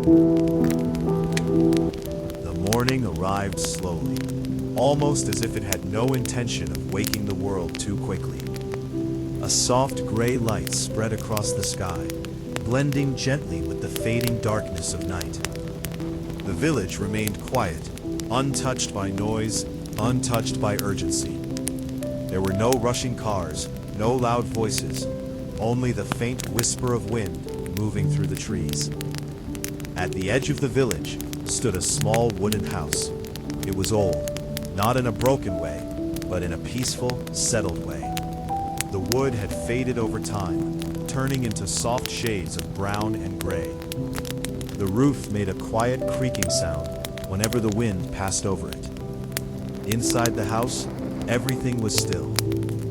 The morning arrived slowly, almost as if it had no intention of waking the world too quickly. A soft gray light spread across the sky, blending gently with the fading darkness of night. The village remained quiet, untouched by noise, untouched by urgency. There were no rushing cars, no loud voices, only the faint whisper of wind moving through the trees. At the edge of the village stood a small wooden house. It was old, not in a broken way, but in a peaceful, settled way. The wood had faded over time, turning into soft shades of brown and gray. The roof made a quiet creaking sound whenever the wind passed over it. Inside the house, everything was still.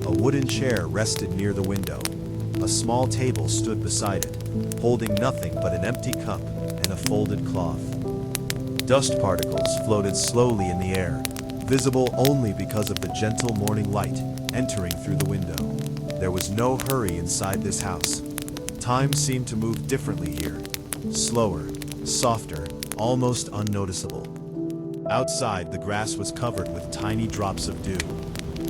A wooden chair rested near the window. A small table stood beside it, holding nothing but an empty cup and a folded cloth. Dust particles floated slowly in the air, visible only because of the gentle morning light entering through the window. There was no hurry inside this house. Time seemed to move differently here, slower, softer, almost unnoticeable. Outside, the grass was covered with tiny drops of dew.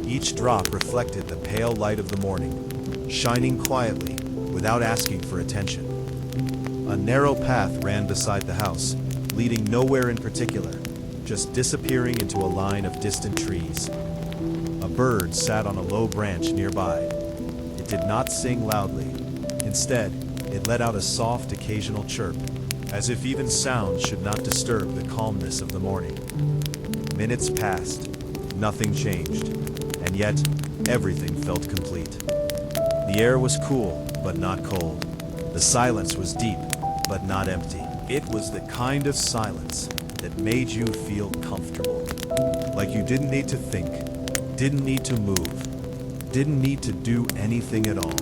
Each drop reflected the pale light of the morning, shining quietly, without asking for attention. A narrow path ran beside the house, leading nowhere in particular, just disappearing into a line of distant trees. A bird sat on a low branch nearby. It did not sing loudly. Instead, it let out a soft occasional chirp, as if even sound should not disturb the calmness of the morning. Minutes passed, nothing changed, and yet everything felt complete. The air was cool, but not cold. The silence was deep, but not empty. It was the kind of silence that made you feel comfortable. Like you didn't need to think, didn't need to move, didn't need to do anything at all.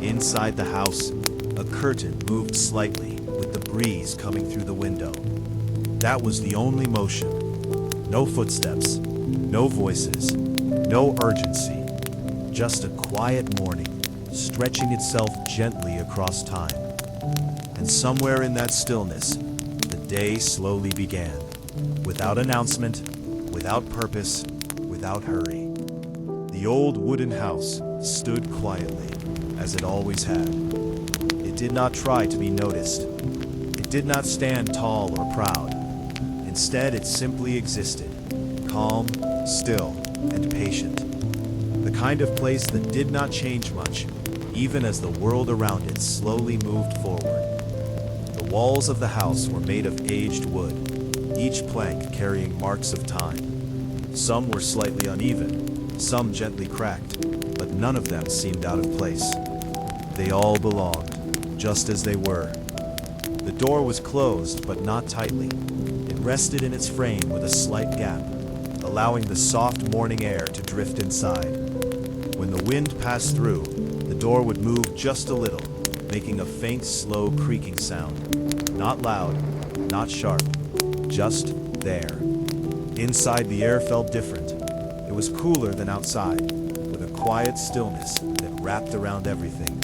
Inside the house, a curtain moved slightly with the breeze coming through the window. That was the only motion. No footsteps, no voices, no urgency. Just a quiet morning, stretching itself gently across time. And somewhere in that stillness, the day slowly began. Without announcement, without purpose, without hurry. The old wooden house stood quietly, as it always had. It did not try to be noticed. It did not stand tall or proud. Instead, it simply existed, calm, still, and patient. The kind of place that did not change much, even as the world around it slowly moved forward. The walls of the house were made of aged wood, each plank carrying marks of time. Some were slightly uneven, some gently cracked, but none of them seemed out of place. They all belonged, just as they were. The door was closed, but not tightly. It rested in its frame with a slight gap, allowing the soft morning air to drift inside. When the wind passed through, the door would move just a little, making a faint, slow creaking sound. Not loud, not sharp, just there. Inside, the air felt different. It was cooler than outside, with a quiet stillness that wrapped around everything.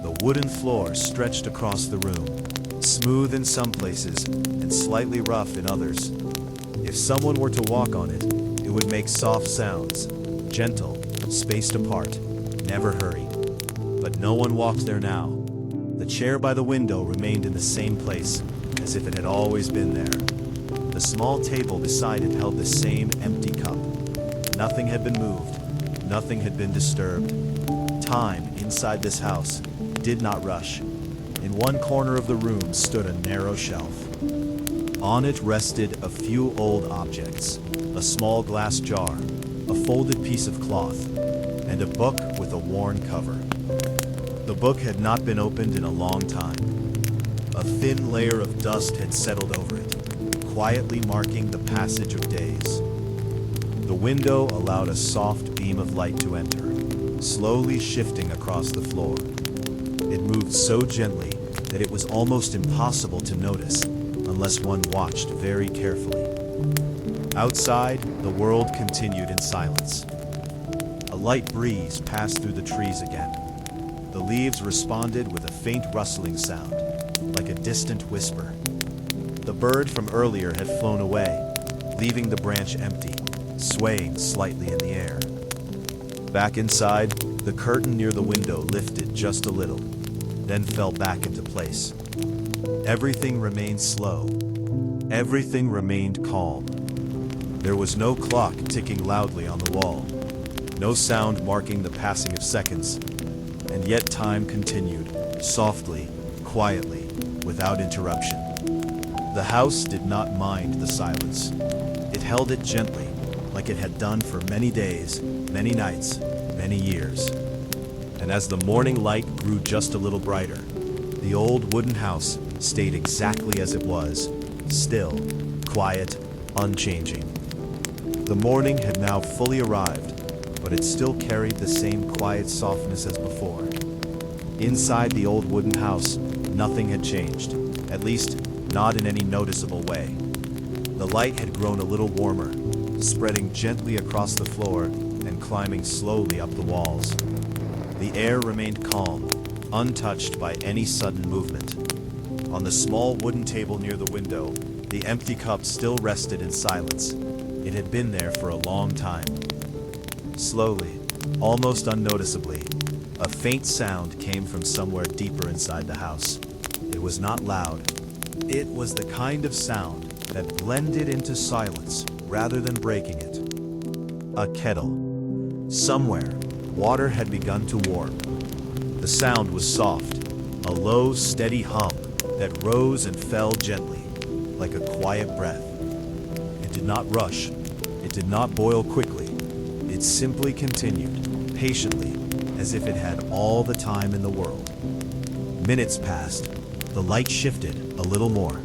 The wooden floor stretched across the room, smooth in some places and slightly rough in others. If someone were to walk on it, it would make soft sounds, gentle, spaced apart, never hurried. But no one walked there now. The chair by the window remained in the same place, as if it had always been there. The small table beside it held the same empty cup. Nothing had been moved, nothing had been disturbed. Time inside this house did not rush. In one corner of the room stood a narrow shelf. On it rested a few old objects, a small glass jar, a folded piece of cloth, and a book with a worn cover. The book had not been opened in a long time. A thin layer of dust had settled over it, quietly marking the passage of days. The window allowed a soft beam of light to enter, slowly shifting across the floor. It moved so gently that it was almost impossible to notice unless one watched very carefully. Outside, the world continued in silence. A light breeze passed through the trees again. The leaves responded with a faint rustling sound, like a distant whisper. The bird from earlier had flown away, leaving the branch empty, swaying slightly in the air. Back inside, the curtain near the window lifted just a little, then fell back into place. Everything remained slow. Everything remained calm. There was no clock ticking loudly on the wall, no sound marking the passing of seconds, and yet time continued, softly, quietly, without interruption. The house did not mind the silence. It held it gently, like it had done for many days, many nights, many years. And as the morning light grew just a little brighter, the old wooden house stayed exactly as it was, still, quiet, unchanging. The morning had now fully arrived, but it still carried the same quiet softness as before. Inside the old wooden house, nothing had changed, at least not in any noticeable way. The light had grown a little warmer, spreading gently across the floor and climbing slowly up the walls. The air remained calm, untouched by any sudden movement. On the small wooden table near the window, the empty cup still rested in silence. It had been there for a long time. Slowly, almost unnoticeably, a faint sound came from somewhere deeper inside the house. It was not loud. It was the kind of sound that blended into silence rather than breaking it. A kettle. Somewhere, water had begun to warm. The sound was soft, a low, steady hum that rose and fell gently, like a quiet breath. It did not rush. It did not boil quickly. It simply continued, patiently, as if it had all the time in the world. Minutes passed. The light shifted a little more.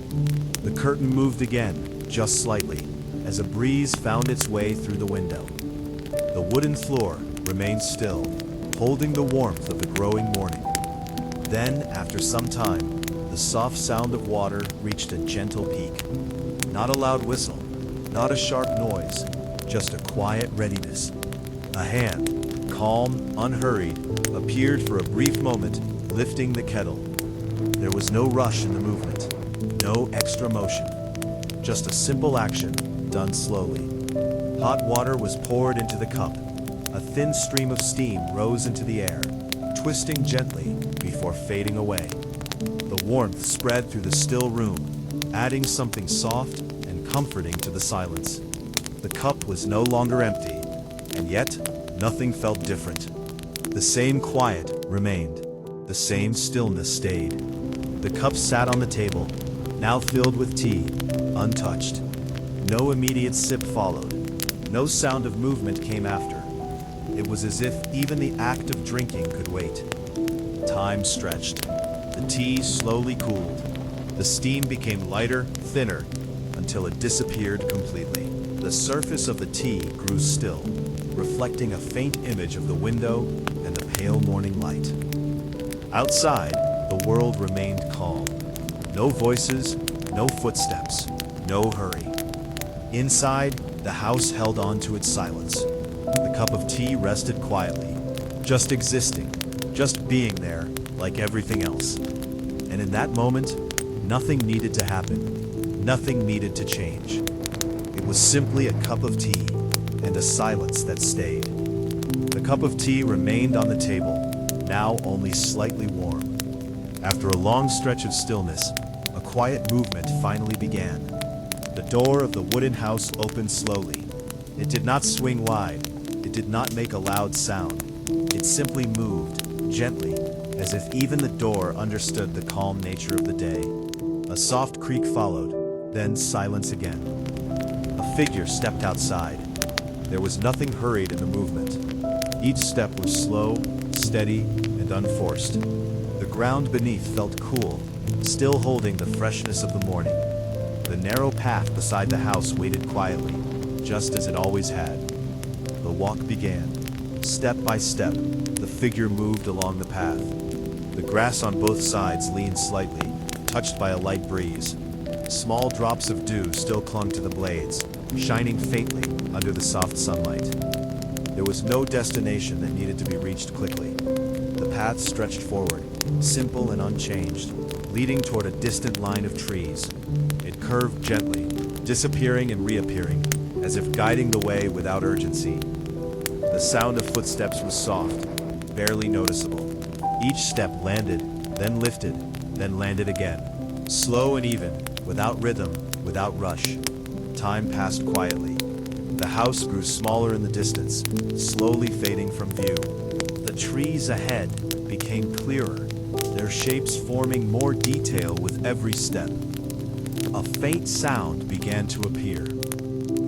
The curtain moved again, just slightly, as a breeze found its way through the window. The wooden floor remained still, holding the warmth of the growing morning. Then, after some time, the soft sound of water reached a gentle peak. Not a loud whistle, not a sharp noise, just a quiet readiness. A hand, calm, unhurried, appeared for a brief moment, lifting the kettle. There was no rush in the movement, no extra motion, just a simple action, done slowly. Hot water was poured into the cup. A thin stream of steam rose into the air, twisting gently before fading away. The warmth spread through the still room, adding something soft and comforting to the silence. The cup was no longer empty, and yet nothing felt different. The same quiet remained. The same stillness stayed. The cup sat on the table, now filled with tea, untouched. No immediate sip followed. No sound of movement came after. It was as if even the act of drinking could wait. Time stretched. The tea slowly cooled. The steam became lighter, thinner, until it disappeared completely. The surface of the tea grew still, reflecting a faint image of the window and the pale morning light. Outside, the world remained calm. No voices, no footsteps, no hurry. Inside, the house held on to its silence. The cup of tea rested quietly, just existing, just being there, like everything else. And in that moment, nothing needed to happen, nothing needed to change. It was simply a cup of tea, and a silence that stayed. The cup of tea remained on the table, now only slightly warm. After a long stretch of stillness, a quiet movement finally began. The door of the wooden house opened slowly. It did not swing wide. It did not make a loud sound. It simply moved, gently, as if even the door understood the calm nature of the day. A soft creak followed, then silence again. A figure stepped outside. There was nothing hurried in the movement. Each step was slow, steady, and unforced. The ground beneath felt cool, still holding the freshness of the morning. The narrow path beside the house waited quietly, just as it always had. The walk began. Step by step, the figure moved along the path. The grass on both sides leaned slightly, touched by a light breeze. Small drops of dew still clung to the blades, shining faintly under the soft sunlight. There was no destination that needed to be reached quickly. The path stretched forward, simple and unchanged, leading toward a distant line of trees. It curved gently, disappearing and reappearing, as if guiding the way without urgency. The sound of footsteps was soft, barely noticeable. Each step landed, then lifted, then landed again. Slow and even, without rhythm, without rush. Time passed quietly. The house grew smaller in the distance, slowly fading from view. The trees ahead became clearer, their shapes forming more detail with every step. A faint sound began to appear.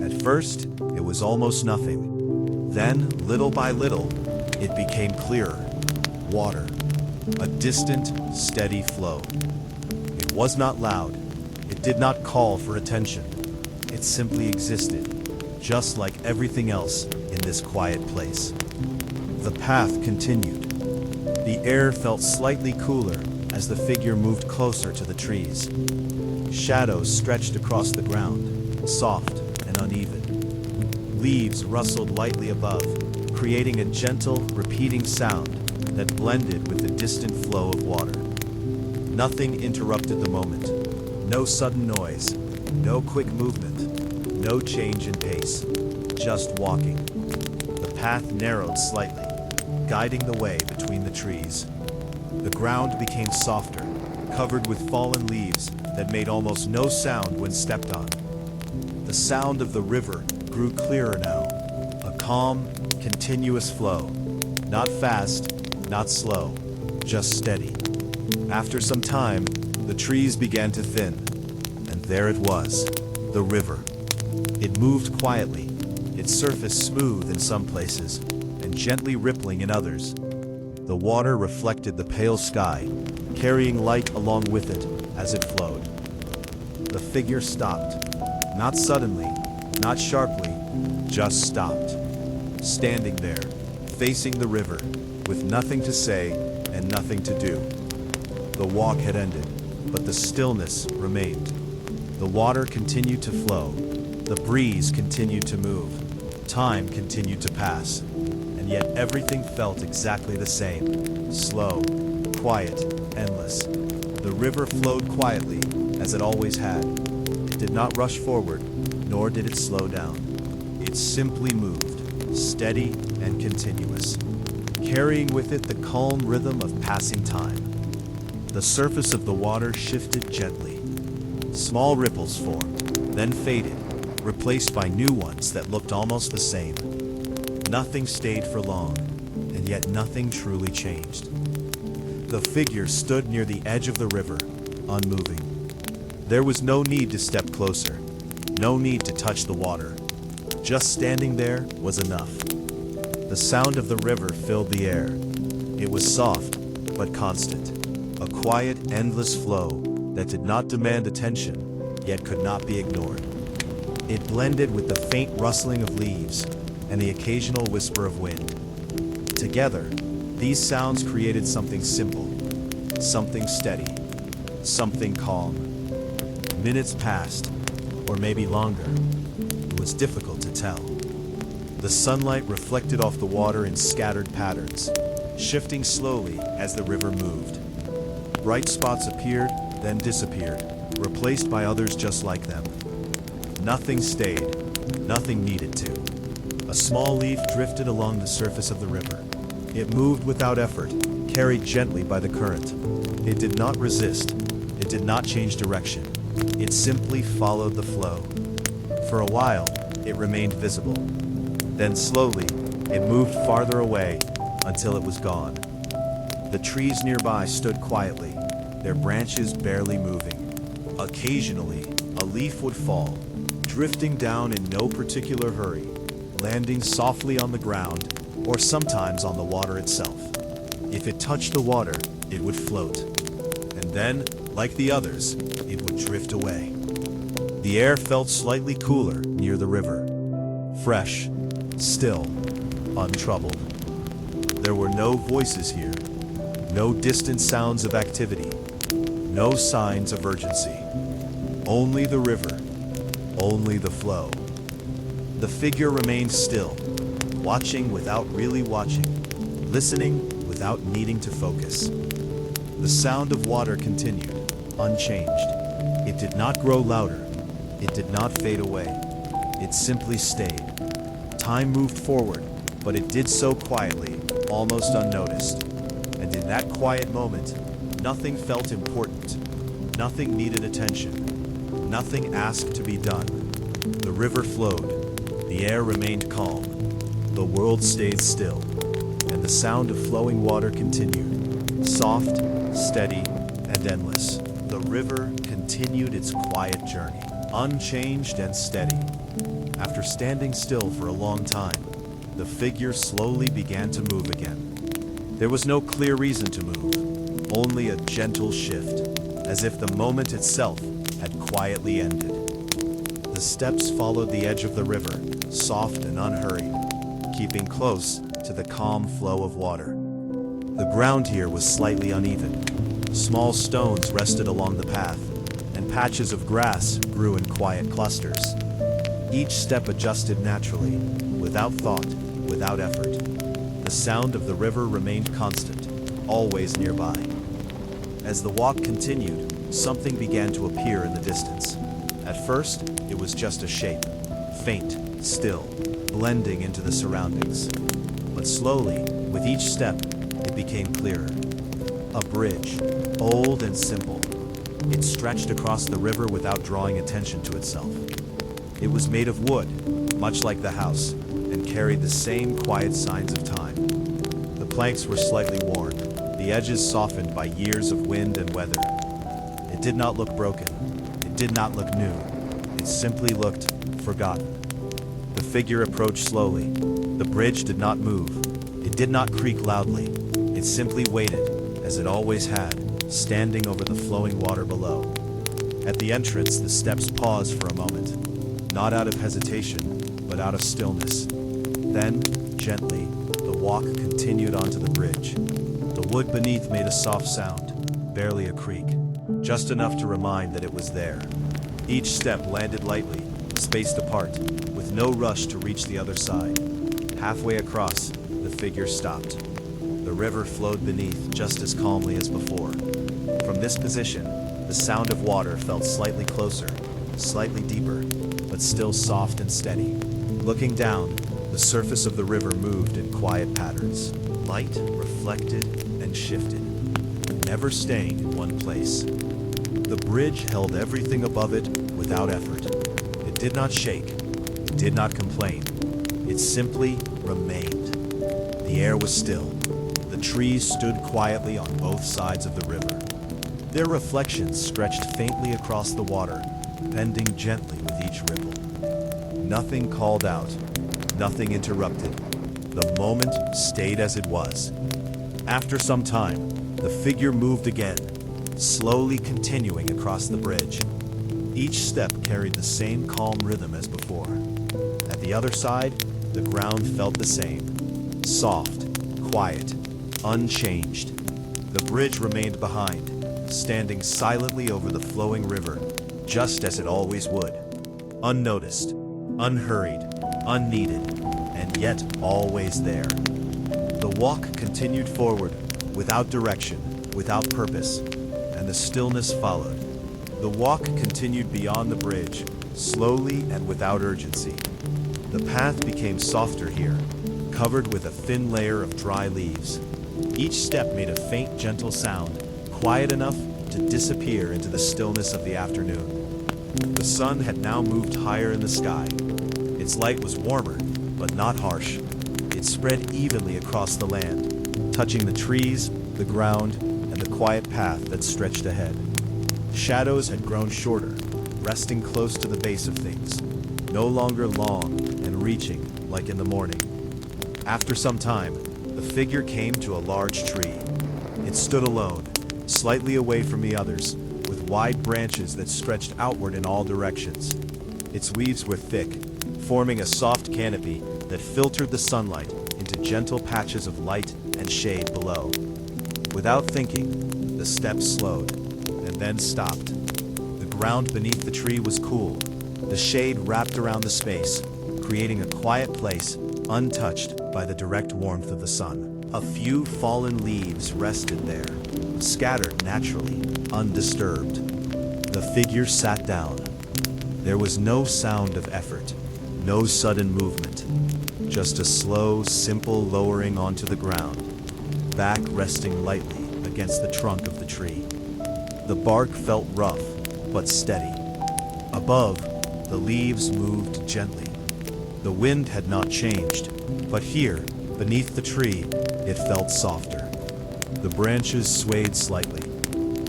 At first, it was almost nothing. Then, little by little, it became clearer. Water. A distant, steady flow. It was not loud. It did not call for attention. It simply existed, just like everything else in this quiet place. The path continued. The air felt slightly cooler as the figure moved closer to the trees. Shadows stretched across the ground, soft and uneven. Leaves rustled lightly above, creating a gentle, repeating sound that blended with the distant flow of water. Nothing interrupted the moment. No sudden noise, no quick movement, no change in pace, just walking. The path narrowed slightly, guiding the way between the trees. The ground became softer, covered with fallen leaves that made almost no sound when stepped on. The sound of the river grew clearer now, a calm, continuous flow. Not fast, not slow, just steady. After some time, the trees began to thin, and there it was, the river. It moved quietly, its surface smooth in some places, and gently rippling in others. The water reflected the pale sky, carrying light along with it as it flowed. The figure stopped, not suddenly, not sharply, just stopped. Standing there, facing the river, with nothing to say and nothing to do. The walk had ended, but the stillness remained. The water continued to flow, the breeze continued to move, time continued to pass, and yet everything felt exactly the same. Slow, quiet, endless. The river flowed quietly, as it always had. It did not rush forward, nor did it slow down. It simply moved, steady and continuous, carrying with it the calm rhythm of passing time. The surface of the water shifted gently. Small ripples formed, then faded, replaced by new ones that looked almost the same. Nothing stayed for long, and yet nothing truly changed. The figure stood near the edge of the river, unmoving. There was no need to step closer, no need to touch the water. Just standing there was enough. The sound of the river filled the air. It was soft, but constant. A quiet, endless flow that did not demand attention, yet could not be ignored. It blended with the faint rustling of leaves and the occasional whisper of wind. Together, these sounds created something simple, something steady, something calm. Minutes passed, or maybe longer. It was difficult to tell. The sunlight reflected off the water in scattered patterns, shifting slowly as the river moved. Bright spots appeared, then disappeared, replaced by others just like them. Nothing stayed, nothing needed to. A small leaf drifted along the surface of the river. It moved without effort, carried gently by the current. It did not resist. It did not change direction. It simply followed the flow. For a while, it remained visible. Then slowly, it moved farther away until it was gone. The trees nearby stood quietly, their branches barely moving. Occasionally, a leaf would fall, drifting down in no particular hurry, landing softly on the ground, or sometimes on the water itself. If it touched the water, it would float. And then, like the others, it would drift away. The air felt slightly cooler near the river. Fresh, still, untroubled. There were no voices here, no distant sounds of activity, no signs of urgency. Only the river, only the flow. The figure remained still, watching without really watching, listening without needing to focus. The sound of water continued, unchanged. It did not grow louder. It did not fade away. It simply stayed. Time moved forward, but it did so quietly, almost unnoticed. And in that quiet moment, nothing felt important. Nothing needed attention. Nothing asked to be done. The river flowed. The air remained calm. The world stayed still. And the sound of flowing water continued. Soft, steady, and endless. The river continued its quiet journey, unchanged and steady. After standing still for a long time, the figure slowly began to move again. There was no clear reason to move, only a gentle shift, as if the moment itself had quietly ended. The steps followed the edge of the river, soft and unhurried, keeping close to the calm flow of water. The ground here was slightly uneven. Small stones rested along the path, and patches of grass grew in quiet clusters. Each step adjusted naturally, without thought, without effort. The sound of the river remained constant, always nearby. As the walk continued, something began to appear in the distance. At first, it was just a shape, faint, still, blending into the surroundings. But slowly, with each step, it became clearer. A bridge, old and simple. It stretched across the river without drawing attention to itself. It was made of wood, much like the house, and carried the same quiet signs of time. The planks were slightly worn, the edges softened by years of wind and weather. It did not look broken. It did not look new. It simply looked forgotten. The figure approached slowly. The bridge did not move. It did not creak loudly. It simply waited, as it always had, standing over the flowing water below. At the entrance, the steps paused for a moment. Not out of hesitation, but out of stillness. Then, gently, the walk continued onto the bridge. The wood beneath made a soft sound, barely a creak, just enough to remind that it was there. Each step landed lightly, spaced apart, with no rush to reach the other side. Halfway across, the figure stopped. The river flowed beneath just as calmly as before. From this position, the sound of water felt slightly closer, slightly deeper, but still soft and steady. Looking down, the surface of the river moved in quiet patterns. Light reflected and shifted, never staying in one place. The bridge held everything above it without effort. It did not shake. It did not complain. It simply remained. The air was still. The trees stood quietly on both sides of the river. Their reflections stretched faintly across the water, bending gently with each ripple. Nothing called out, nothing interrupted. The moment stayed as it was. After some time, the figure moved again, slowly continuing across the bridge. Each step carried the same calm rhythm as before. At the other side, the ground felt the same. Soft, quiet, unchanged. The bridge remained behind, standing silently over the flowing river, just as it always would. Unnoticed, unhurried, unneeded, and yet always there. The walk continued forward, without direction, without purpose, and the stillness followed. The walk continued beyond the bridge, slowly and without urgency. The path became softer here, covered with a thin layer of dry leaves. Each step made a faint, gentle sound, quiet enough to disappear into the stillness of the afternoon. The sun had now moved higher in the sky. Its light was warmer, but not harsh. It spread evenly across the land, touching the trees, the ground, and the quiet path that stretched ahead. Shadows had grown shorter, resting close to the base of things, no longer long and reaching like in the morning. After some time, the figure came to a large tree. It stood alone, slightly away from the others, with wide branches that stretched outward in all directions. Its leaves were thick, forming a soft canopy that filtered the sunlight into gentle patches of light and shade below. Without thinking, the steps slowed, and then stopped. The ground beneath the tree was cool. The shade wrapped around the space, creating a quiet place untouched by the direct warmth of the sun. A few fallen leaves rested there, scattered naturally, undisturbed. The figure sat down. There was no sound of effort, no sudden movement, just a slow, simple lowering onto the ground, back resting lightly against the trunk of the tree. The bark felt rough, but steady. Above, the leaves moved gently. The wind had not changed, but here, beneath the tree, it felt softer. The branches swayed slightly,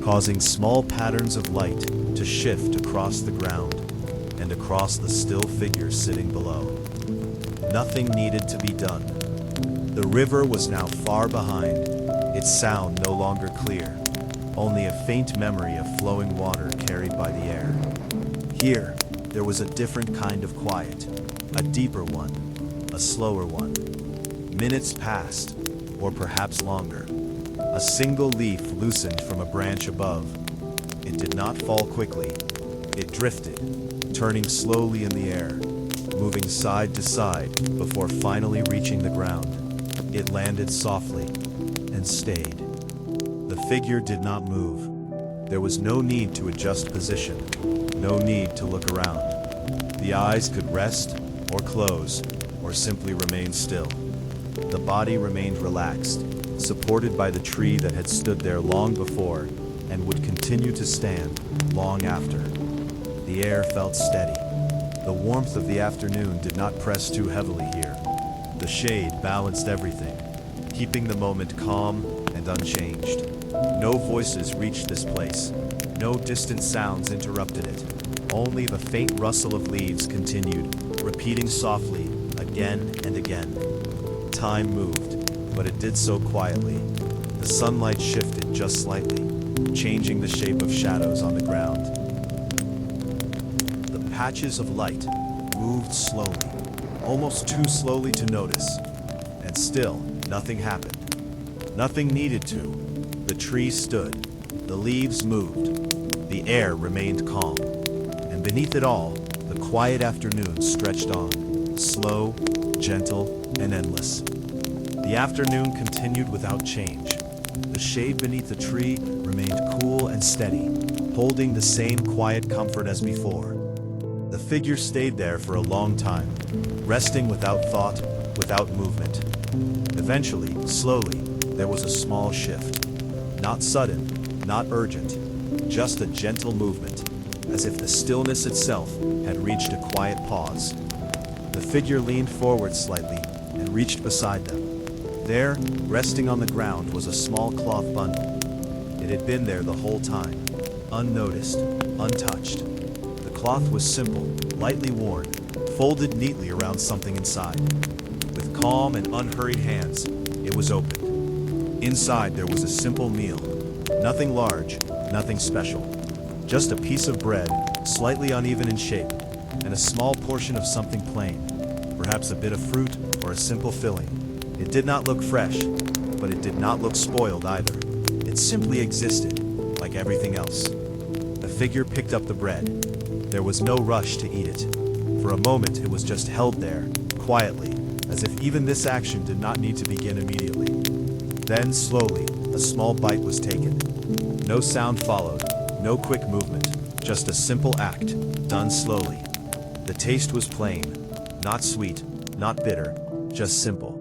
causing small patterns of light to shift across the ground and across the still figure sitting below. Nothing needed to be done. The river was now far behind, its sound no longer clear, only a faint memory of flowing water carried by the air. Here, there was a different kind of quiet, a deeper one, a slower one. Minutes passed, or perhaps longer. A single leaf loosened from a branch above. It did not fall quickly. It drifted, turning slowly in the air, moving side to side before finally reaching the ground. It landed softly and stayed. The figure did not move. There was no need to adjust position, no need to look around. The eyes could rest or close or simply remain still. The body remained relaxed, supported by the tree that had stood there long before and would continue to stand long after. The air felt steady. The warmth of the afternoon did not press too heavily here. The shade balanced everything, keeping the moment calm and unchanged. No voices reached this place. No distant sounds interrupted it. Only the faint rustle of leaves continued, repeating softly again and again. Time moved, but it did so quietly. The sunlight shifted just slightly, changing the shape of shadows on the ground. The patches of light moved slowly, almost too slowly to notice, and still nothing happened. Nothing needed to. The tree stood, the leaves moved, the air remained calm, and beneath it all, the quiet afternoon stretched on, slow, gentle, and endless. The afternoon continued without change. The shade beneath the tree remained cool and steady, holding the same quiet comfort as before. The figure stayed there for a long time, resting without thought, without movement. Eventually, slowly, there was a small shift. Not sudden, not urgent, just a gentle movement, as if the stillness itself had reached a quiet pause. The figure leaned forward slightly and reached beside them. There, resting on the ground, was a small cloth bundle. It had been there the whole time, unnoticed, untouched. The cloth was simple, lightly worn, folded neatly around something inside. With calm and unhurried hands, it was opened. Inside there was a simple meal. Nothing large, nothing special. Just a piece of bread, slightly uneven in shape, and a small portion of something plain, perhaps a bit of fruit or a simple filling. It did not look fresh, but it did not look spoiled either. It simply existed, like everything else. The figure picked up the bread. There was no rush to eat it. For a moment it was just held there, quietly, as if even this action did not need to begin immediately. Then, slowly, a small bite was taken. No sound followed, no quick movement, just a simple act, done slowly. The taste was plain, not sweet, not bitter, just simple.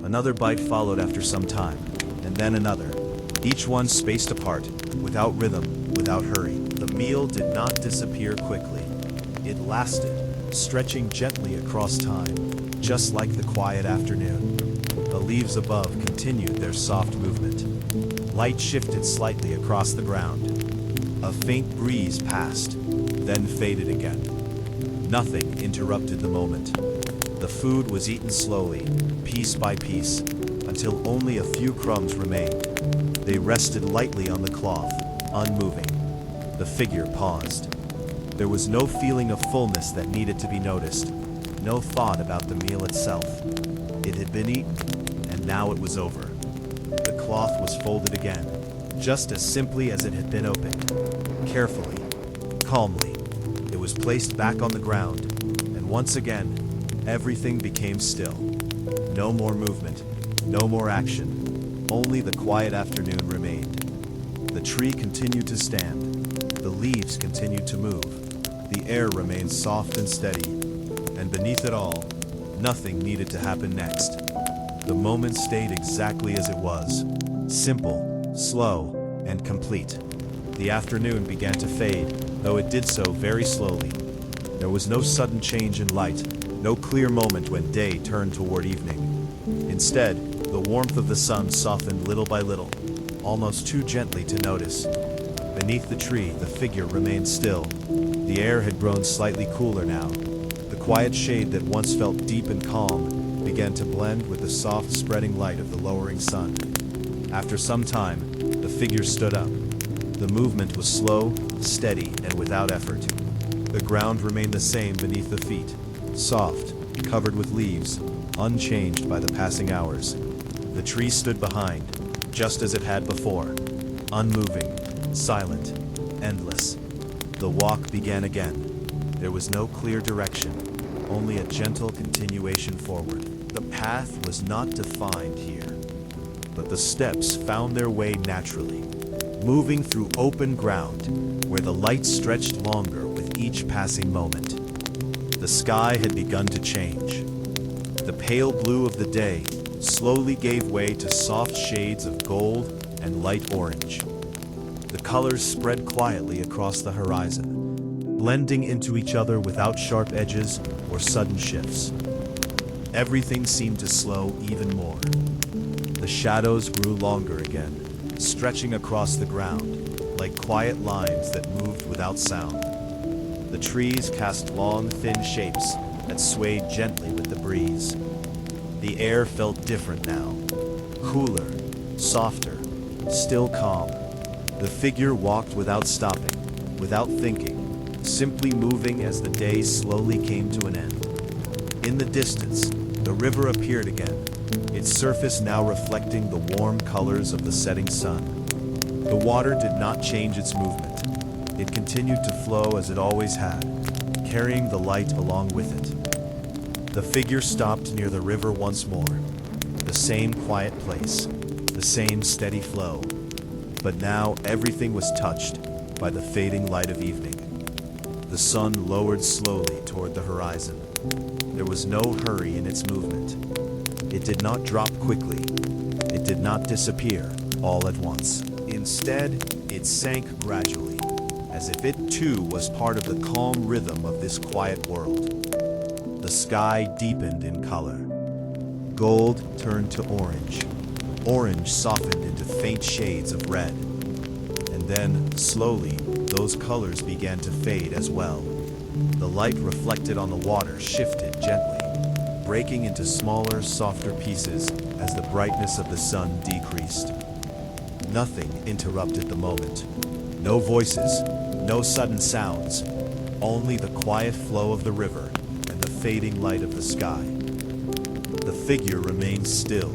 Another bite followed after some time, and then another, each one spaced apart, without rhythm, without hurry. The meal did not disappear quickly. It lasted, stretching gently across time, just like the quiet afternoon. The leaves above continued their soft movement. Light shifted slightly across the ground. A faint breeze passed, then faded again. Nothing interrupted the moment. The food was eaten slowly, piece by piece, until only a few crumbs remained. They rested lightly on the cloth, unmoving. The figure paused. There was no feeling of fullness that needed to be noticed, no thought about the meal itself. It had been eaten, and now it was over. The cloth was folded again, just as simply as it had been opened. Carefully, calmly, it was placed back on the ground, and once again, everything became still. No more movement, no more action. Only the quiet afternoon remained. The tree continued to stand. The leaves continued to move. The air remained soft and steady. And beneath it all, nothing needed to happen next. The moment stayed exactly as it was. Simple, slow, and complete. The afternoon began to fade, though it did so very slowly. There was no sudden change in light, no clear moment when day turned toward evening. Instead, the warmth of the sun softened little by little, almost too gently to notice. Beneath the tree, the figure remained still. The air had grown slightly cooler now. The quiet shade that once felt deep and calm began to blend with the soft spreading light of the lowering sun. After some time, the figure stood up. The movement was slow, steady, and without effort. The ground remained the same beneath the feet, soft, covered with leaves, unchanged by the passing hours. The tree stood behind, just as it had before, unmoving, silent, endless. The walk began again. There was no clear direction, only a gentle continuation forward. The path was not defined here, but the steps found their way naturally, moving through open ground where the light stretched longer with each passing moment. The sky had begun to change. The pale blue of the day slowly gave way to soft shades of gold and light orange. The colors spread quietly across the horizon, blending into each other without sharp edges or sudden shifts. Everything seemed to slow even more. The shadows grew longer again, stretching across the ground, like quiet lines that moved without sound. The trees cast long, thin shapes that swayed gently with the breeze. The air felt different now, cooler, softer, still calm. The figure walked without stopping, without thinking, simply moving as the day slowly came to an end. In the distance, the river appeared again, its surface now reflecting the warm colors of the setting sun. The water did not change its movement. It continued to flow as it always had, carrying the light along with it. The figure stopped near the river once more. The same quiet place, the same steady flow. But now everything was touched by the fading light of evening. The sun lowered slowly toward the horizon. There was no hurry in its movement. It did not drop quickly. It did not disappear all at once. Instead, it sank gradually, as if it too was part of the calm rhythm of this quiet world. The sky deepened in color. Gold turned to orange. Orange softened into faint shades of red. And then, slowly, those colors began to fade as well. The light reflected on the water shifted gently, breaking into smaller, softer pieces as the brightness of the sun decreased. Nothing interrupted the moment. No voices, no sudden sounds, only the quiet flow of the river and the fading light of the sky. The figure remained still,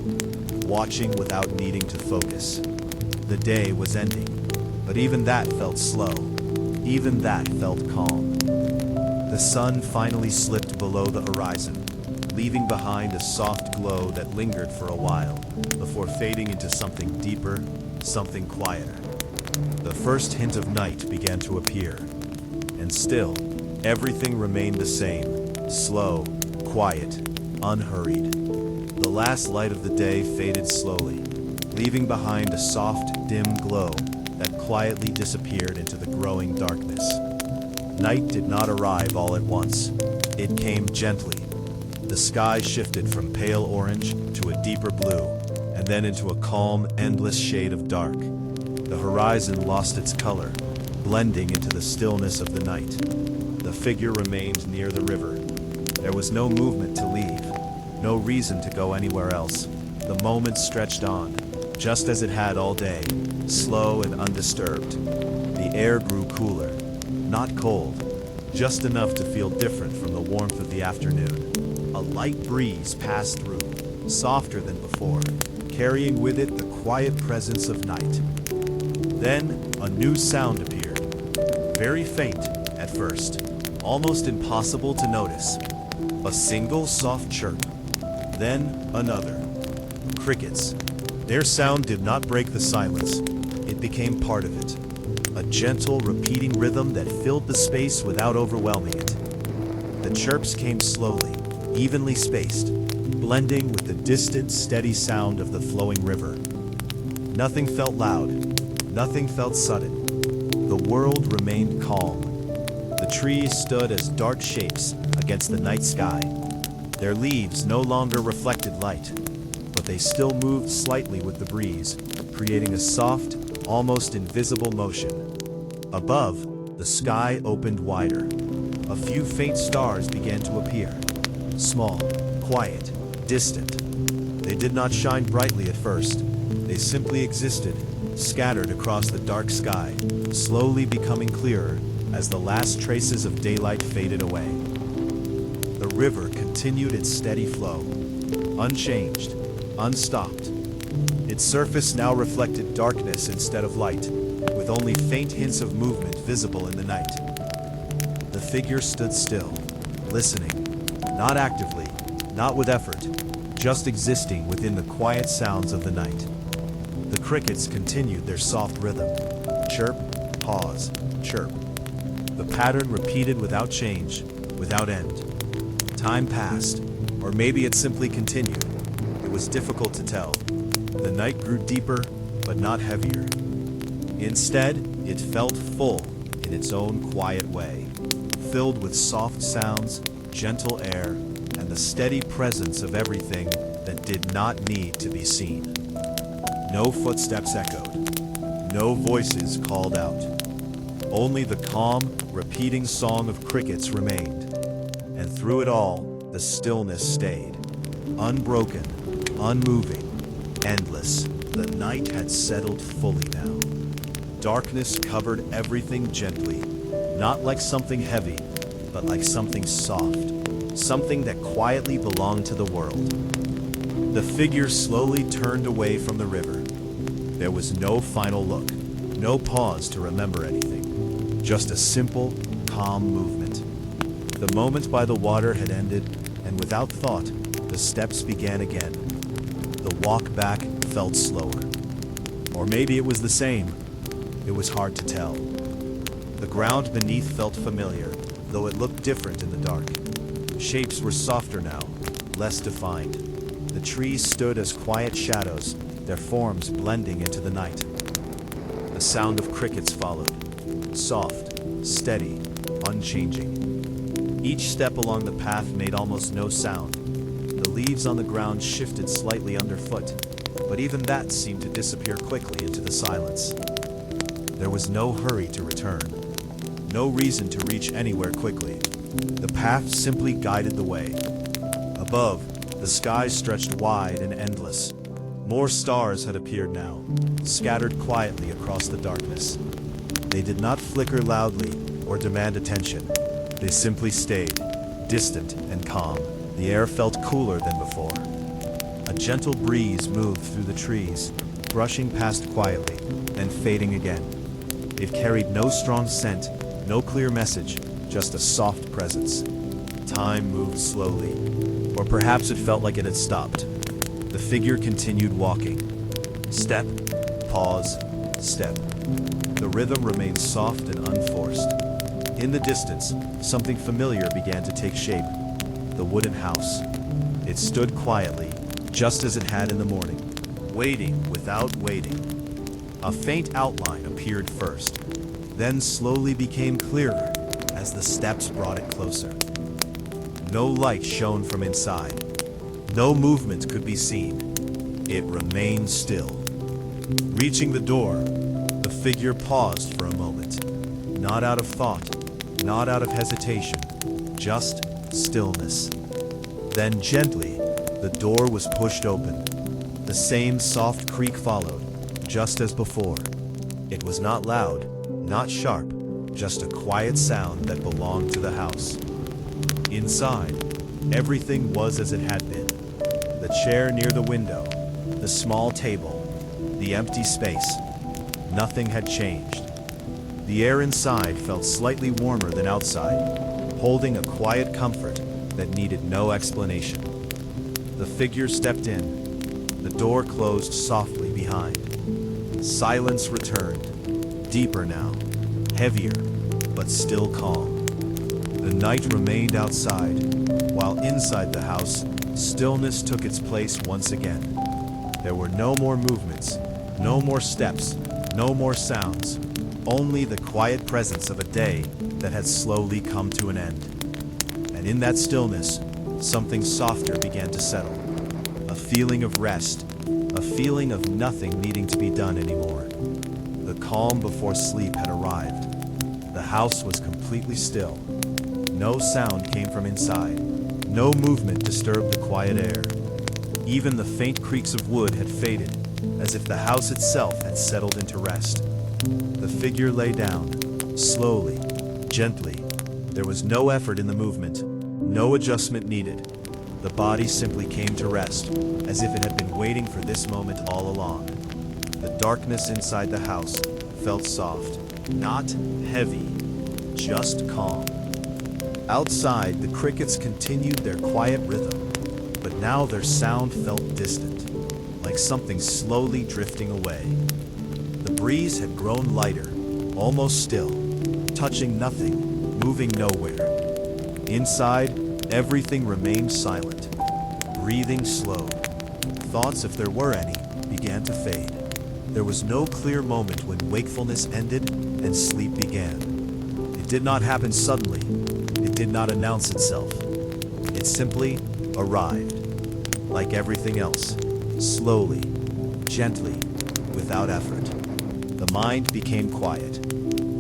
watching without needing to focus. The day was ending, but even that felt slow. Even that felt calm. The sun finally slipped below the horizon, leaving behind a soft glow that lingered for a while before fading into something deeper, something quieter. The first hint of night began to appear, and still, everything remained the same, slow, quiet, unhurried. The last light of the day faded slowly, leaving behind a soft, dim glow that quietly disappeared into the growing darkness. Night did not arrive all at once. It came gently. The sky shifted from pale orange to a deeper blue, and then into a calm, endless shade of dark. The horizon lost its color, blending into the stillness of the night. The figure remained near the river. There was no movement to leave, no reason to go anywhere else. The moment stretched on, just as it had all day, slow and undisturbed. The air grew cooler, not cold, just enough to feel different from the warmth of the afternoon. A light breeze passed through, softer than before, carrying with it the quiet presence of night. Then a new sound appeared, very faint at first, almost impossible to notice. A single soft chirp, then another. Crickets. Their sound did not break the silence. It became part of it. A gentle, repeating rhythm that filled the space without overwhelming it. The chirps came slowly, evenly spaced, blending with the distant, steady sound of the flowing river. Nothing felt loud, nothing felt sudden. The world remained calm. The trees stood as dark shapes against the night sky. Their leaves no longer reflected light, but they still moved slightly with the breeze, creating a soft, almost invisible motion. Above, the sky opened wider. A few faint stars began to appear. Small, quiet, distant. They did not shine brightly at first. They simply existed, scattered across the dark sky, slowly becoming clearer as the last traces of daylight faded away. The river continued its steady flow, unchanged, unstopped. Its surface now reflected darkness instead of light, with only faint hints of movement visible in the night. The figure stood still, listening, not actively, not with effort, just existing within the quiet sounds of the night. The crickets continued their soft rhythm. Chirp, pause, chirp. The pattern repeated without change, without end. Time passed, or maybe it simply continued. It was difficult to tell. The night grew deeper, but not heavier. Instead, it felt full in its own quiet way, filled with soft sounds, gentle air, and the steady presence of everything that did not need to be seen. No footsteps echoed. No voices called out. Only the calm, repeating song of crickets remained. And through it all, the stillness stayed. Unbroken, unmoving, endless. The night had settled fully now. Darkness covered everything gently, not like something heavy, but like something soft, something that quietly belonged to the world. The figure slowly turned away from the river. There was no final look, no pause to remember anything, just a simple, calm movement. The moment by the water had ended, and without thought, the steps began again. The walk back felt slower. Or maybe it was the same. It was hard to tell. The ground beneath felt familiar, though it looked different in the dark. Shapes were softer now, less defined. The trees stood as quiet shadows, their forms blending into the night. The sound of crickets followed, soft, steady, unchanging. Each step along the path made almost no sound. The leaves on the ground shifted slightly underfoot, but even that seemed to disappear quickly into the silence. There was no hurry to return, no reason to reach anywhere quickly. The path simply guided the way. Above, the sky stretched wide and endless. More stars had appeared now, scattered quietly across the darkness. They did not flicker loudly or demand attention. They simply stayed, distant and calm. The air felt cooler than before. A gentle breeze moved through the trees, brushing past quietly, then fading again. It carried no strong scent, no clear message, just a soft presence. Time moved slowly, or perhaps it felt like it had stopped. The figure continued walking. Step, pause, step. The rhythm remained soft and unforced. In the distance, something familiar began to take shape. The wooden house. It stood quietly, just as it had in the morning, waiting without waiting. A faint outline appeared first, then slowly became clearer as the steps brought it closer. No light shone from inside. No movement could be seen. It remained still. Reaching the door, the figure paused for a moment. Not out of thought, not out of hesitation, just stillness. Then gently, the door was pushed open. The same soft creak followed, just as before. It was not loud, not sharp, just a quiet sound that belonged to the house. Inside, everything was as it had been. The chair near the window, the small table, the empty space. Nothing had changed. The air inside felt slightly warmer than outside, holding a quiet comfort that needed no explanation. The figure stepped in. The door closed softly behind. Silence returned, deeper now, heavier, but still calm. The night remained outside, while inside the house, stillness took its place once again. There were no more movements, no more steps, no more sounds, only the quiet presence of a day that had slowly come to an end. And in that stillness, something softer began to settle. A feeling of rest, a feeling of nothing needing to be done anymore. The calm before sleep had arrived. The house was completely still. No sound came from inside. No movement disturbed the quiet air. Even the faint creaks of wood had faded, as if the house itself had settled into rest. The figure lay down, slowly, gently. There was no effort in the movement, no adjustment needed. The body simply came to rest, as if it had been waiting for this moment all along. The darkness inside the house felt soft, not heavy, just calm. Outside, the crickets continued their quiet rhythm, but now their sound felt distant, like something slowly drifting away. The breeze had grown lighter, almost still, touching nothing, moving nowhere. Inside, everything remained silent, breathing slow. Thoughts, if there were any, began to fade. There was no clear moment when wakefulness ended and sleep began. It did not happen suddenly. It did not announce itself. It simply arrived, like everything else, slowly, gently, without effort. The mind became quiet.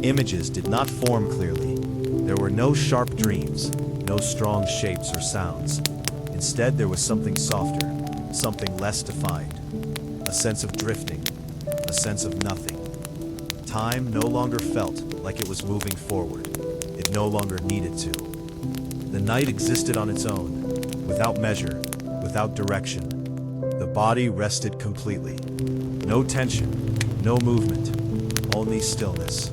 Images did not form clearly. There were no sharp dreams, no strong shapes or sounds. Instead, there was something softer, something less defined. A sense of drifting, a sense of nothing. Time no longer felt like it was moving forward. It no longer needed to. The night existed on its own, without measure, without direction. The body rested completely. No tension, no movement, only stillness.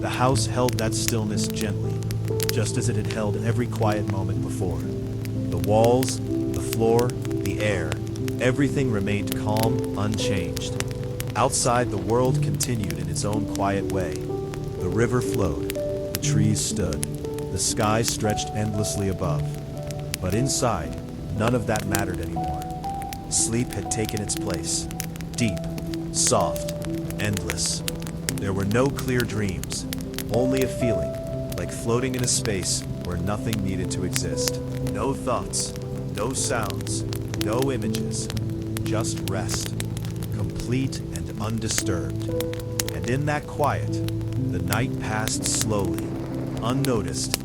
The house held that stillness gently, just as it had held every quiet moment before. The walls, the floor, the air, everything remained calm, unchanged. Outside, the world continued in its own quiet way. The river flowed, the trees stood, the sky stretched endlessly above. But inside, none of that mattered anymore. Sleep had taken its place, deep, soft, endless. There were no clear dreams, only a feeling, like floating in a space where nothing needed to exist. No thoughts, no sounds, no images, just rest, complete and undisturbed. And in that quiet, the night passed slowly, unnoticed,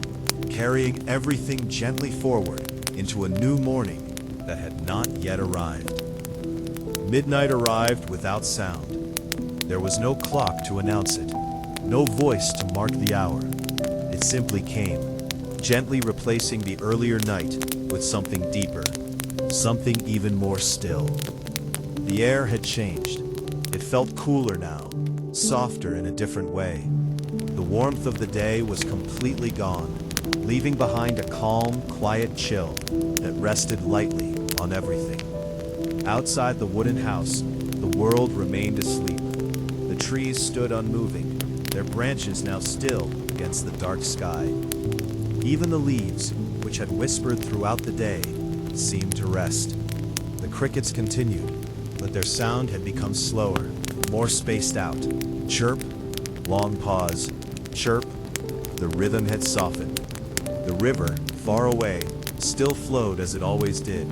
carrying everything gently forward into a new morning that had not yet arrived. Midnight arrived without sound. There was no clock to announce it, no voice to mark the hour. It simply came, gently replacing the earlier night with something deeper, something even more still. The air had changed. It felt cooler now, softer in a different way. The warmth of the day was completely gone, leaving behind a calm, quiet chill that rested lightly on everything. Outside the wooden house, the world remained asleep. The trees stood unmoving, their branches now still against the dark sky. Even the leaves, which had whispered throughout the day, seemed to rest. The crickets continued, but their sound had become slower, more spaced out. Chirp, long pause, chirp. The rhythm had softened. The river, far away, still flowed as it always did.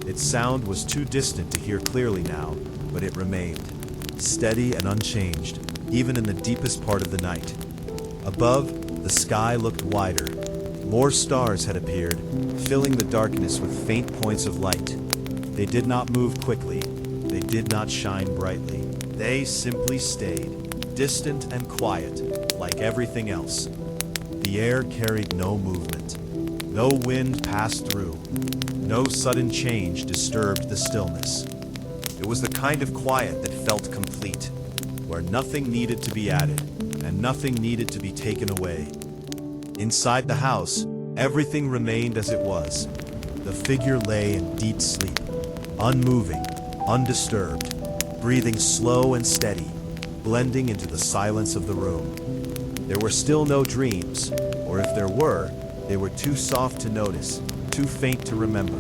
Its sound was too distant to hear clearly now, but it remained, steady and unchanged, even in the deepest part of the night. Above, the sky looked wider. More stars had appeared, filling the darkness with faint points of light. They did not move quickly. They did not shine brightly. They simply stayed, distant and quiet, like everything else. The air carried no movement. No wind passed through. No sudden change disturbed the stillness. It was the kind of quiet that felt complete, where nothing needed to be added and nothing needed to be taken away. Inside the house, everything remained as it was. The figure lay in deep sleep, unmoving, undisturbed. breathing slow and steady, blending into the silence of the room. There were still no dreams, or if there were, they were too soft to notice, too faint to remember.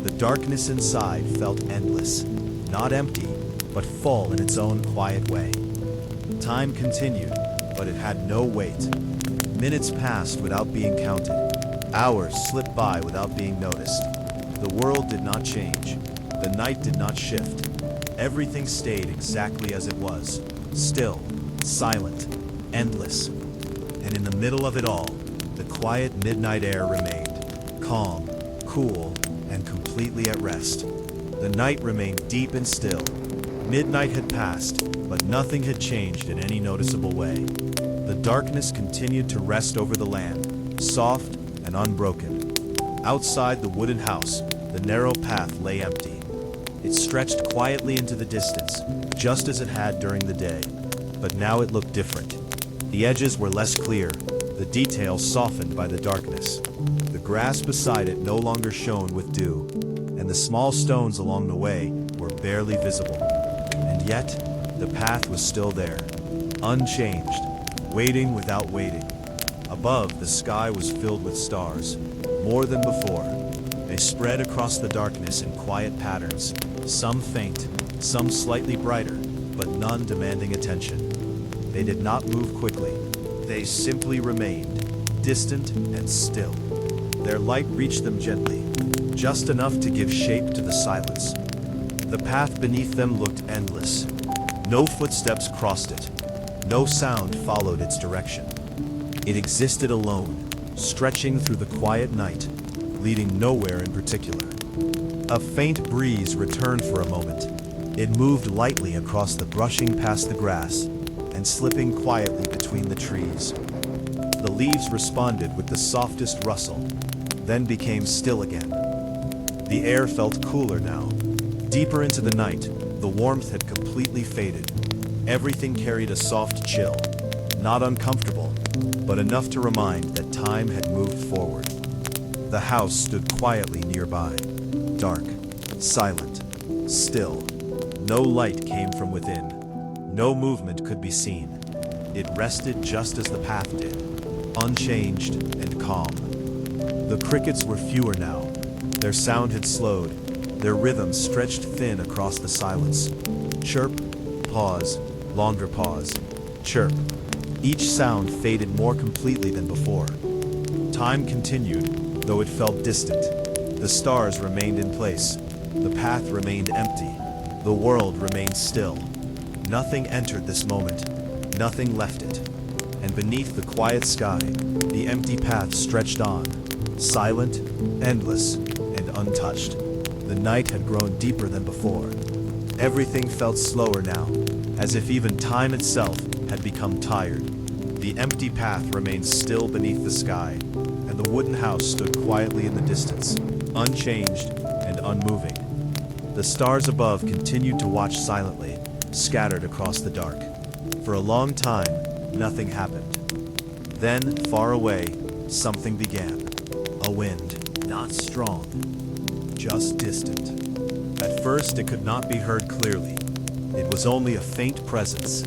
The darkness inside felt endless, not empty, but full in its own quiet way. Time continued, but it had no weight. Minutes passed without being counted. Hours slipped by without being noticed. The world did not change. The night did not shift. Everything stayed exactly as it was, still, silent, endless. And in the middle of it all, the quiet midnight air remained, calm, cool, and completely at rest. The night remained deep and still. Midnight had passed, but nothing had changed in any noticeable way. The darkness continued to rest over the land, soft and unbroken. Outside the wooden house, the narrow path lay empty. It stretched quietly into the distance, just as it had during the day. But now it looked different. The edges were less clear, the details softened by the darkness. The grass beside it no longer shone with dew, and the small stones along the way were barely visible. And yet, the path was still there, unchanged, waiting without waiting. Above, the sky was filled with stars, more than before. They spread across the darkness in quiet patterns, some faint, some slightly brighter, but none demanding attention. They did not move quickly. They simply remained, distant and still. Their light reached them gently, just enough to give shape to the silence. The path beneath them looked endless. No footsteps crossed it. No sound followed its direction. It existed alone, stretching through the quiet night, leading nowhere in particular. A faint breeze returned for a moment. It moved lightly across the brushing past the grass and slipping quietly between the trees. The leaves responded with the softest rustle, then became still again. The air felt cooler now. Deeper into the night, the warmth had completely faded. Everything carried a soft chill, not uncomfortable, but enough to remind that time had moved forward. The house stood quietly nearby, dark, silent, still. No light came from within. No movement could be seen. It rested just as the path did, unchanged and calm. The crickets were fewer now. Their sound had slowed. Their rhythm stretched thin across the silence. Chirp, pause, longer pause, chirp. Each sound faded more completely than before. Time continued, though it felt distant. The stars remained in place. The path remained empty. The world remained still. Nothing entered this moment. Nothing left it. And beneath the quiet sky, the empty path stretched on, silent, endless, and untouched. The night had grown deeper than before. Everything felt slower now, as if even time itself had become tired. The empty path remained still beneath the sky, and the wooden house stood quietly in the distance, unchanged and unmoving. The stars above continued to watch silently, scattered across the dark. For a long time, nothing happened. Then, far away, something began. A wind, not strong, just distant. At first, it could not be heard clearly. It was only a faint presence,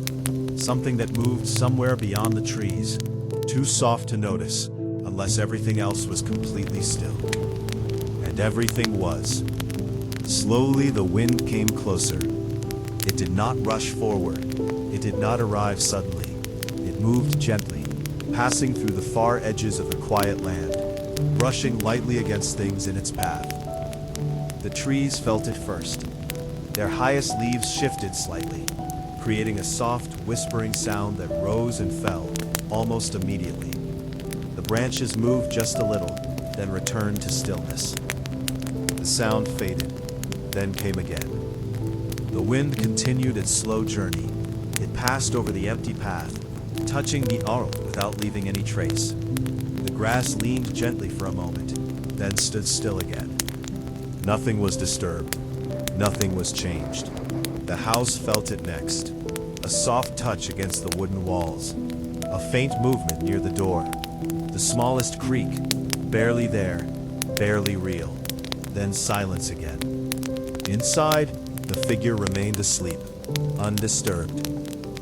something that moved somewhere beyond the trees, too soft to notice, unless everything else was completely still. And everything was. Slowly, the wind came closer. It did not rush forward. It did not arrive suddenly. It moved gently, passing through the far edges of the quiet land, brushing lightly against things in its path. The trees felt it first. Their highest leaves shifted slightly, creating a soft, whispering sound that rose and fell almost immediately. The branches moved just a little, then returned to stillness. The sound faded, then came again. The wind continued its slow journey. It passed over the empty path, touching the earth without leaving any trace. The grass leaned gently for a moment, then stood still again. Nothing was disturbed. Nothing was changed. The house felt it next. A soft touch against the wooden walls. A faint movement near the door. The smallest creak, barely there, barely real. Then silence again. Inside, the figure remained asleep, undisturbed.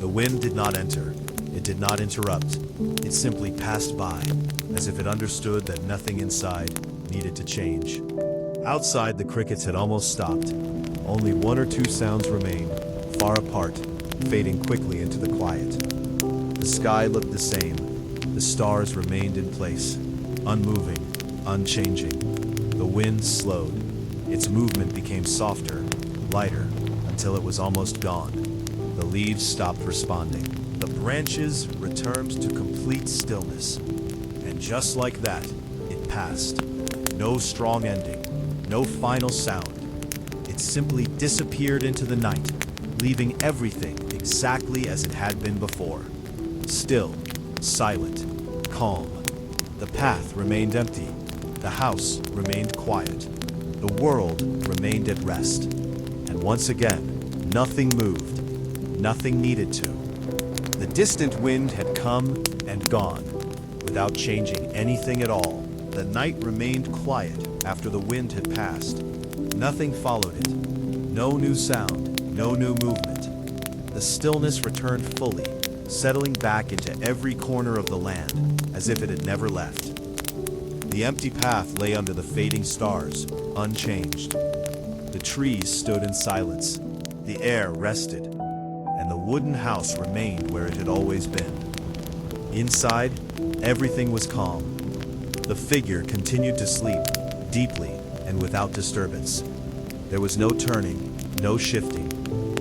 The wind did not enter. It did not interrupt. It simply passed by, as if it understood that nothing inside needed to change. Outside, the crickets had almost stopped. Only one or two sounds remained, far apart, fading quickly into the quiet. The sky looked the same. The stars remained in place, unmoving, unchanging. The wind slowed. Its movement became softer, lighter, until it was almost gone. The leaves stopped responding. The branches returned to complete stillness. And just like that, it passed. No strong ending, no final sound. It simply disappeared into the night, leaving everything exactly as it had been before. Still, silent, calm. The path remained empty. The house remained quiet. The world remained at rest. And once again, nothing moved. Nothing needed to. The distant wind had come and gone, without changing anything at all. The night remained quiet after the wind had passed. Nothing followed it. No new sound, no new movement. The stillness returned fully, settling back into every corner of the land, as if it had never left. The empty path lay under the fading stars, unchanged. The trees stood in silence. The air rested, and the wooden house remained where it had always been. Inside, everything was calm. The figure continued to sleep, deeply and without disturbance. There was no turning, no shifting,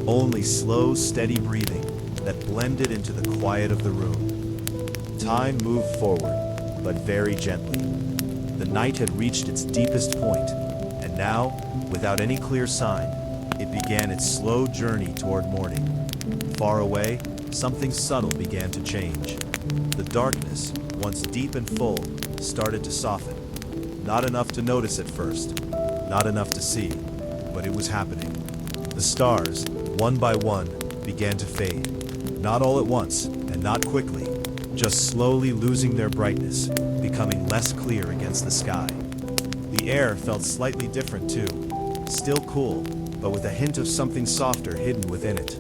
only slow, steady breathing that blended into the quiet of the room. Time moved forward, but very gently. The night had reached its deepest point, and now, without any clear sign, it began its slow journey toward morning. Far away, something subtle began to change. The darkness, once deep and full, started to soften. Not enough to notice at first, not enough to see, but it was happening. The stars, one by one, began to fade. Not all at once, and not quickly, just slowly losing their brightness, becoming less clear against the sky. The air felt slightly different too, still cool, but with a hint of something softer hidden within it.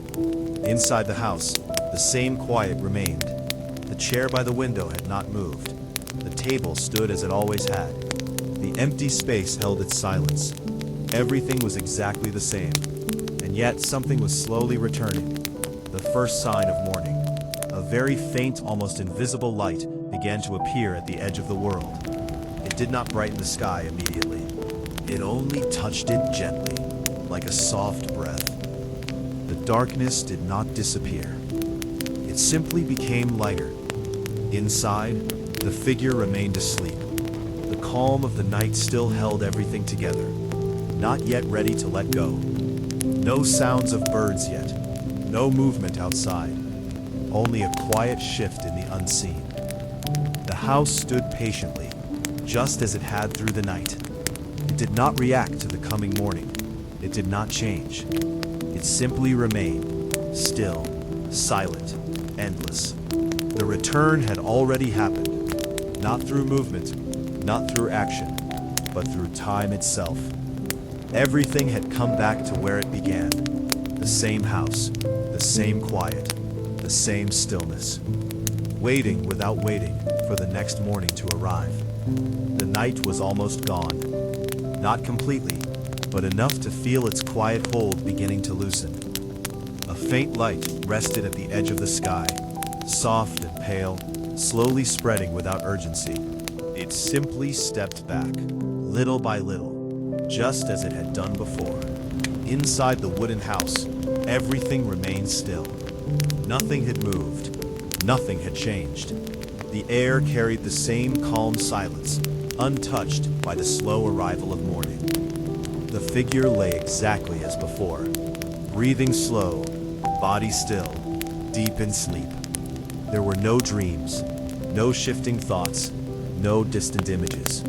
Inside the house, the same quiet remained. The chair by the window had not moved. The table stood as it always had. The empty space held its silence. Everything was exactly the same, and yet something was slowly returning. The first sign of morning. A very faint, almost invisible light began to appear at the edge of the world. It did not brighten the sky immediately. It only touched it gently, like a soft breath. The darkness did not disappear. It simply became lighter. Inside, the figure remained asleep. The calm of the night still held everything together, not yet ready to let go. No sounds of birds yet, no movement outside, only a quiet shift in the unseen. The house stood patiently, just as it had through the night. It did not react to the coming morning. It did not change. It simply remained, still, silent, endless. The return had already happened. Not through movement, not through action, but through time itself. Everything had come back to where it began. The same house, the same quiet, the same stillness. Waiting without waiting for the next morning to arrive. The night was almost gone. Not completely, but enough to feel its quiet hold beginning to loosen. A faint light rested at the edge of the sky, soft and pale, slowly spreading without urgency. It simply stepped back, little by little, just as it had done before. Inside the wooden house, everything remained still. Nothing had moved. Nothing had changed. The air carried the same calm silence, untouched by the slow arrival of morning. The figure lay exactly as before, breathing slow, body still, deep in sleep. There were no dreams, no shifting thoughts, no distant images.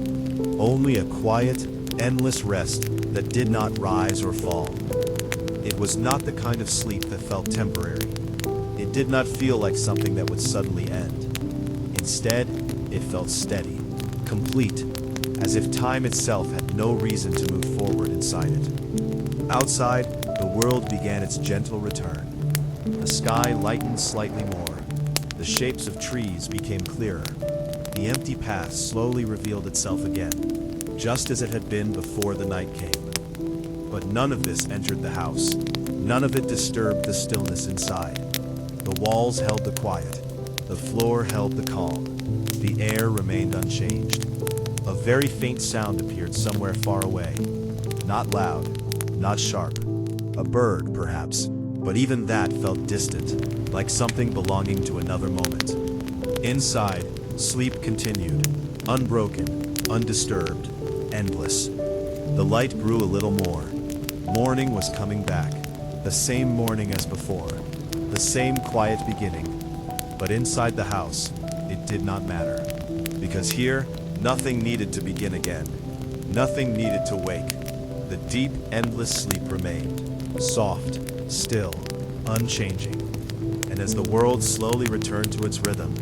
Only a quiet, endless rest that did not rise or fall. It was not the kind of sleep that felt temporary. It did not feel like something that would suddenly end. Instead, it felt steady, complete, as if time itself had no reason to move forward inside it. Outside, the world began its gentle return. The sky lightened slightly more. The shapes of trees became clearer. The empty path slowly revealed itself again, just as it had been before the night came. But none of this entered the house. None of it disturbed the stillness inside. The walls held the quiet. The floor held the calm. The air remained unchanged. A very faint sound appeared somewhere far away. Not loud, not sharp. A bird, perhaps, but even that felt distant, like something belonging to another moment. Inside, sleep continued, unbroken, undisturbed, endless. The light grew a little more. Morning was coming back, the same morning as before, the same quiet beginning. But inside the house, it did not matter, because here, nothing needed to begin again. Nothing needed to wake. The deep, endless sleep remained, soft, still, unchanging. And as the world slowly returned to its rhythm,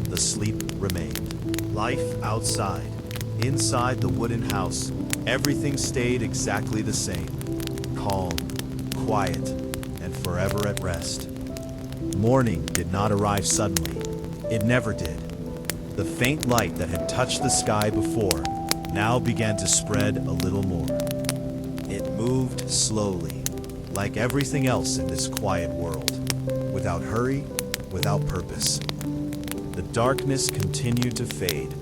the sleep remained. Life outside, inside the wooden house, everything stayed exactly the same. Calm, quiet, and forever at rest. Morning did not arrive suddenly. It never did. The faint light that had touched the sky before now began to spread a little more. It moved slowly, like everything else in this quiet world, without hurry, without purpose. The darkness continued to fade,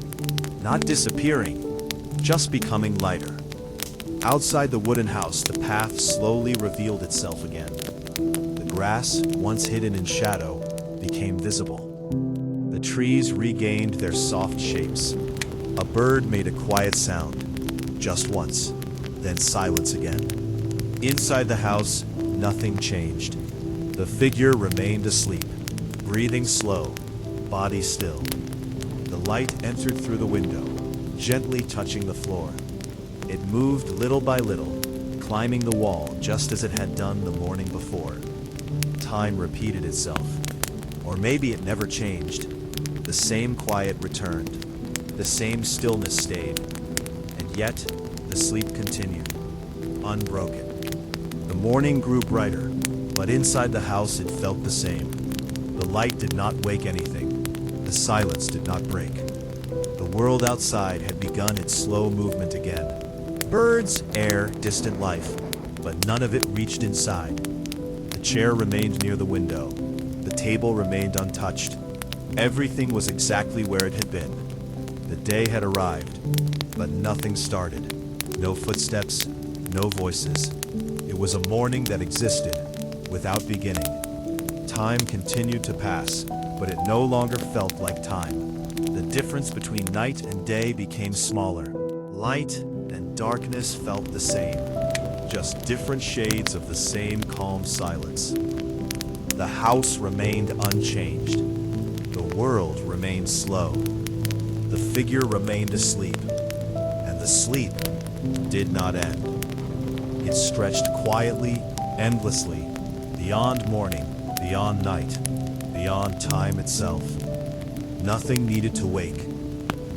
not disappearing, just becoming lighter. Outside the wooden house, the path slowly revealed itself again. The grass, once hidden in shadow, became visible. The trees regained their soft shapes. A bird made a quiet sound, just once, then silence again. Inside the house, nothing changed. The figure remained asleep, breathing slow, body still. The light entered through the window, gently touching the floor. It moved little by little, climbing the wall just as it had done the morning before. Time repeated itself. Or maybe it never changed. The same quiet returned. The same stillness stayed. And yet, the sleep continued, unbroken. The morning grew brighter, but inside the house it felt the same. The light did not wake anything. The silence did not break. The world outside had begun its slow movement again. Birds, air, distant life, but none of it reached inside. The chair remained near the window. The table remained untouched. Everything was exactly where it had been. The day had arrived, but nothing started. No footsteps, no voices. It was a morning that existed, without beginning. Time continued to pass, but it no longer felt like time. The difference between night and day became smaller. Light and darkness felt the same, just different shades of the same calm silence. The house remained unchanged. The world remained slow. The figure remained asleep, and the sleep did not end. It stretched quietly, endlessly, beyond morning, beyond night, beyond time itself. Nothing needed to wake.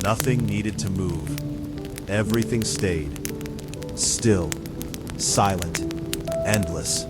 Nothing needed to move. Everything stayed, still, silent, endless.